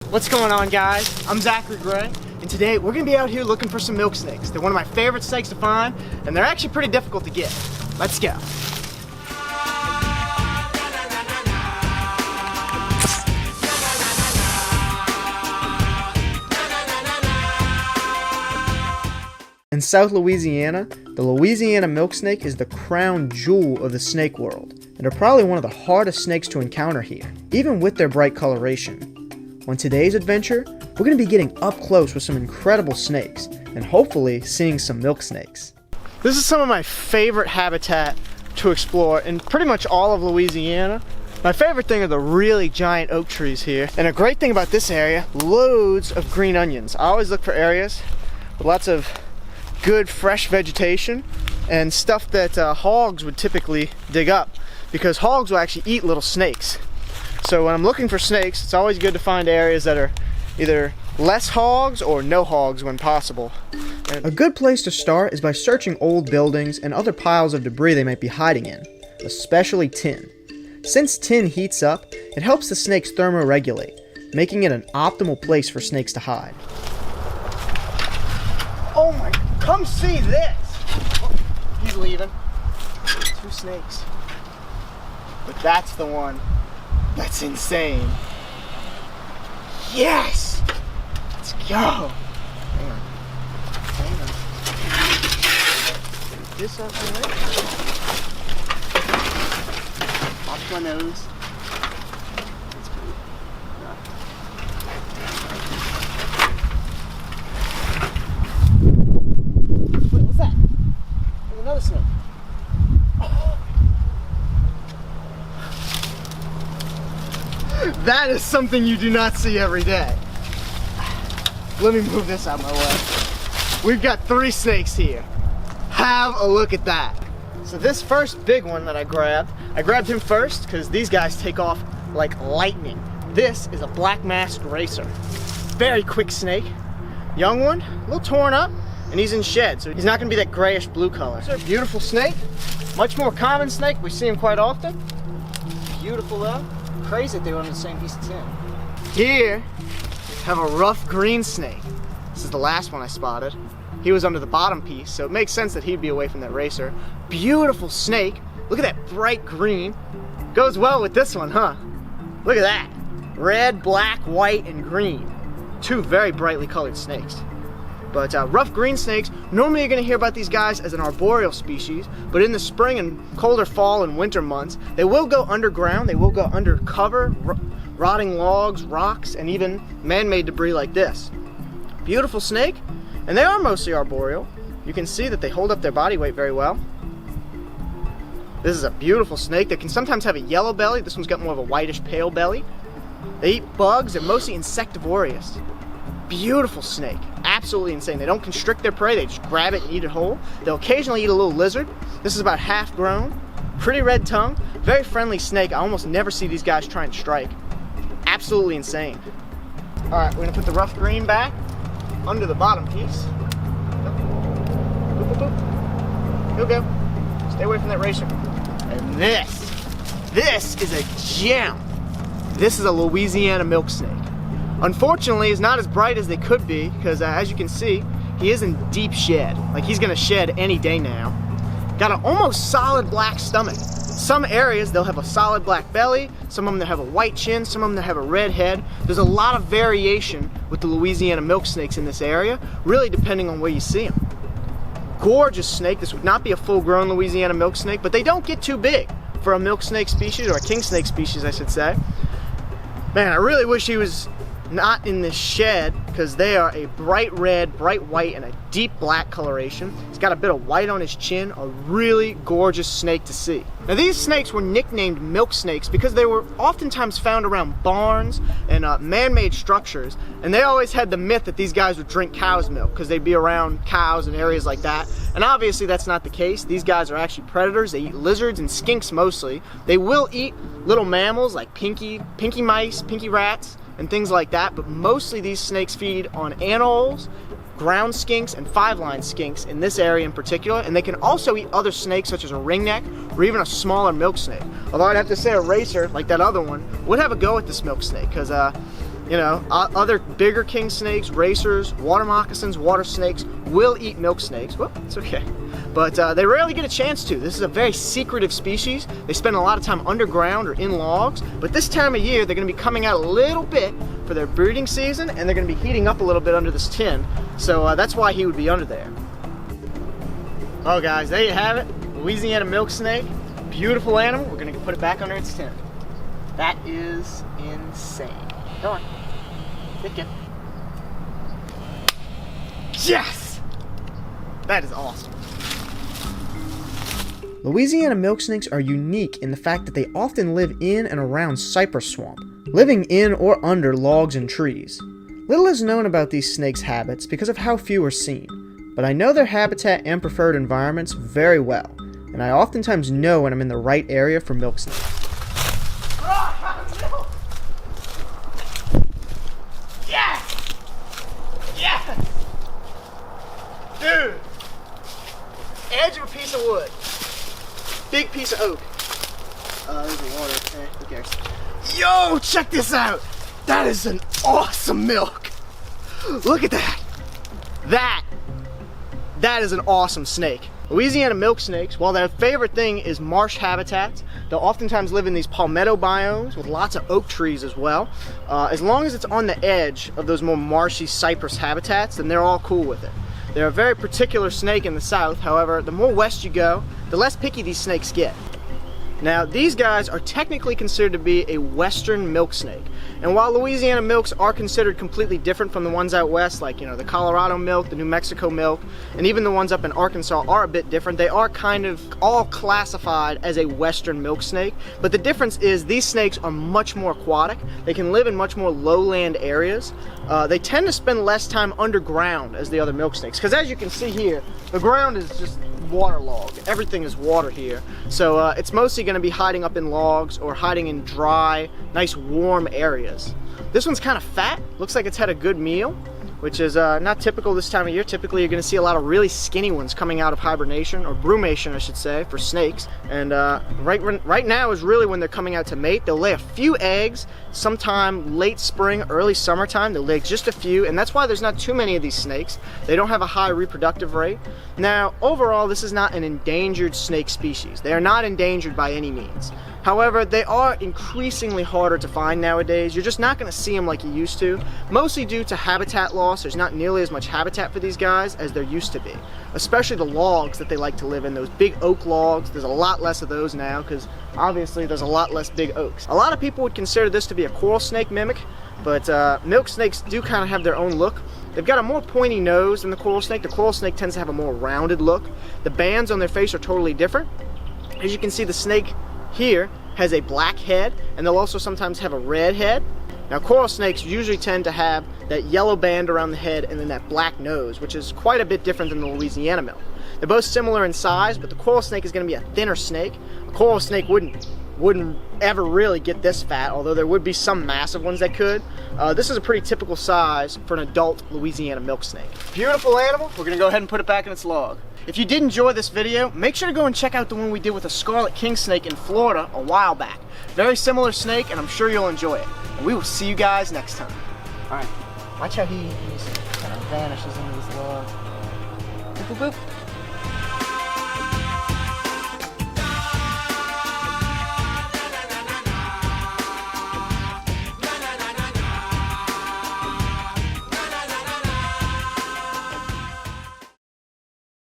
What's going on, guys? I'm Zachary Gray, and today we're gonna be out here looking for some milk snakes. They're one of my favorite snakes to find, and they're actually pretty difficult to get. Let's go. In South Louisiana, the Louisiana milk snake is the crown jewel of the snake world, and are probably one of the hardest snakes to encounter here, even with their bright coloration. On today's adventure, we're going to be getting up close with some incredible snakes, and hopefully seeing some milk snakes. This is some of my favorite habitat to explore in pretty much all of Louisiana. My favorite thing are the really giant oak trees here, and a great thing about this area, loads of green onions. I always look for areas with lots of good fresh vegetation and stuff that hogs would typically dig up, because hogs will actually eat little snakes. So when I'm looking for snakes, it's always good to find areas that are either less hogs or no hogs when possible. A good place to start is by searching old buildings and other piles of debris they might be hiding in, especially tin. Since tin heats up, it helps the snakes thermoregulate, making it an optimal place for snakes to hide. Oh my, come see this! Oh, he's leaving. 2 snakes. But that's the one. That's insane. Yes! Let's go. Hang on. Hang on. Get this up there. Watch my nose. That's pretty. Wait, what's that? There's another snake. That is something you do not see every day. Let me move this out of my way. We've got 3 snakes here. Have a look at that. So this first big one that I grabbed him first because these guys take off like lightning. This is a black masked racer. Very quick snake. Young one, a little torn up, and he's in shed, so he's not gonna be that grayish blue color. It's a beautiful snake. Much more common snake. We see him quite often. Beautiful though. Crazy that they were on the same piece of tin. Here, have a rough green snake. This is the last one I spotted. He was under the bottom piece, so it makes sense that he'd be away from that racer. Beautiful snake. Look at that bright green. Goes well with this one, huh? Look at that. Red, black, white, and green. 2 very brightly colored snakes. But rough green snakes, normally you're going to hear about these guys as an arboreal species, but in the spring and colder fall and winter months, they will go underground, they will go under cover, rotting logs, rocks, and even man-made debris like this. Beautiful snake, and they are mostly arboreal. You can see that they hold up their body weight very well. This is a beautiful snake that can sometimes have a yellow belly. This one's got more of a whitish pale belly. They eat bugs, they're mostly insectivorous. Beautiful snake, absolutely insane. They don't constrict their prey, they just grab it and eat it whole. They'll occasionally eat a little lizard. This is about half grown, pretty red tongue, very friendly snake. I almost never see these guys try and strike. Absolutely insane. All right, we're gonna put the rough green back under the bottom piece. Boop, boop, boop. He'll go. Stay away from that racer. And this is a gem. This is a Louisiana milk snake. Unfortunately, it's not as bright as they could be because as you can see, he is in deep shed. Like he's gonna shed any day now. Got an almost solid black stomach. Some areas they'll have a solid black belly, some of them they'll have a white chin, some of them they'll have a red head. There's a lot of variation with the Louisiana milk snakes in this area, really depending on where you see them. Gorgeous snake. This would not be a full-grown Louisiana milk snake, but they don't get too big for a milk snake species, or a king snake species I should say. Man, I really wish he was not in this shed because they are a bright red, bright white, and a deep black coloration. He's got a bit of white on his chin, a really gorgeous snake to see. Now these snakes were nicknamed milk snakes because they were oftentimes found around barns and man-made structures, and they always had the myth that these guys would drink cow's milk because they'd be around cows and areas like that, and obviously that's not the case. These guys are actually predators. They eat lizards and skinks mostly. They will eat little mammals like pinky mice, pinky rats, and things like that, but mostly these snakes feed on anoles, ground skinks, and 5-line skinks in this area in particular, and they can also eat other snakes such as a ringneck or even a smaller milk snake. Although I'd have to say a racer, like that other one, would have a go at this milk snake because You know, other bigger king snakes, racers, water moccasins, water snakes will eat milk snakes. Well, it's okay. But they rarely get a chance to. This is a very secretive species. They spend a lot of time underground or in logs, but this time of year they're gonna be coming out a little bit for their breeding season, and they're gonna be heating up a little bit under this tin. So that's why he would be under there. Oh guys, there you have it. Louisiana milk snake, beautiful animal. We're gonna put it back under its tin. That is insane. Go on. Get. Yes! That is awesome. Louisiana milk snakes are unique in the fact that they often live in and around cypress swamp, living in or under logs and trees. Little is known about these snakes' habits because of how few are seen, but I know their habitat and preferred environments very well, and I oftentimes know when I'm in the right area for milk snakes. Dude! Edge of a piece of wood. Big piece of oak. There's the water. Who cares? Yo, check this out! That is an awesome milk! Look at that! That is an awesome snake. Louisiana milk snakes, while their favorite thing is marsh habitats, they'll oftentimes live in these palmetto biomes with lots of oak trees as well. As long as it's on the edge of those more marshy cypress habitats, then they're all cool with it. They're a very particular snake in the south. However, the more west you go, the less picky these snakes get. Now, these guys are technically considered to be a western milk snake. And while Louisiana milks are considered completely different from the ones out west, like, you know, the Colorado milk, the New Mexico milk, and even the ones up in Arkansas are a bit different, they are kind of all classified as a western milk snake. But the difference is these snakes are much more aquatic. They can live in much more lowland areas. They tend to spend less time underground as the other milk snakes. Because as you can see here, the ground is just waterlogged. Everything is water here. So it's mostly going to be hiding up in logs or hiding in dry, nice warm areas. This one's kind of fat. Looks like it's had a good meal, which is not typical this time of year. Typically you're going to see a lot of really skinny ones coming out of hibernation, or brumation I should say, for snakes. And right now is really when they're coming out to mate. They'll lay a few eggs sometime late spring, early summertime. They'll lay just a few, and that's why there's not too many of these snakes. They don't have a high reproductive rate. Now, overall, this is not an endangered snake species. They are not endangered by any means. However, they are increasingly harder to find nowadays. You're just not going to see them like you used to, mostly due to habitat loss. There's not nearly as much habitat for these guys as there used to be, especially the logs that they like to live in, those big oak logs. There's a lot less of those now because obviously there's a lot less big oaks. A lot of people would consider this to be a coral snake mimic, but milk snakes do kind of have their own look. They've got a more pointy nose than the coral snake. The coral snake tends to have a more rounded look. The bands on their face are totally different. As you can see, the snake here has a black head, and they'll also sometimes have a red head. Now, coral snakes usually tend to have that yellow band around the head and then that black nose, which is quite a bit different than the Louisiana milk. They're both similar in size, but the coral snake is going to be a thinner snake. A coral snake wouldn't ever really get this fat, although there would be some massive ones that could. This is a pretty typical size for an adult Louisiana milk snake. Beautiful animal. We're going to go ahead and put it back in its log. If you did enjoy this video, make sure to go and check out the one we did with a scarlet king snake in Florida a while back. Very similar snake, and I'm sure you'll enjoy it. And we will see you guys next time. All right, watch how he kind of vanishes into this log. Boop, boop, boop.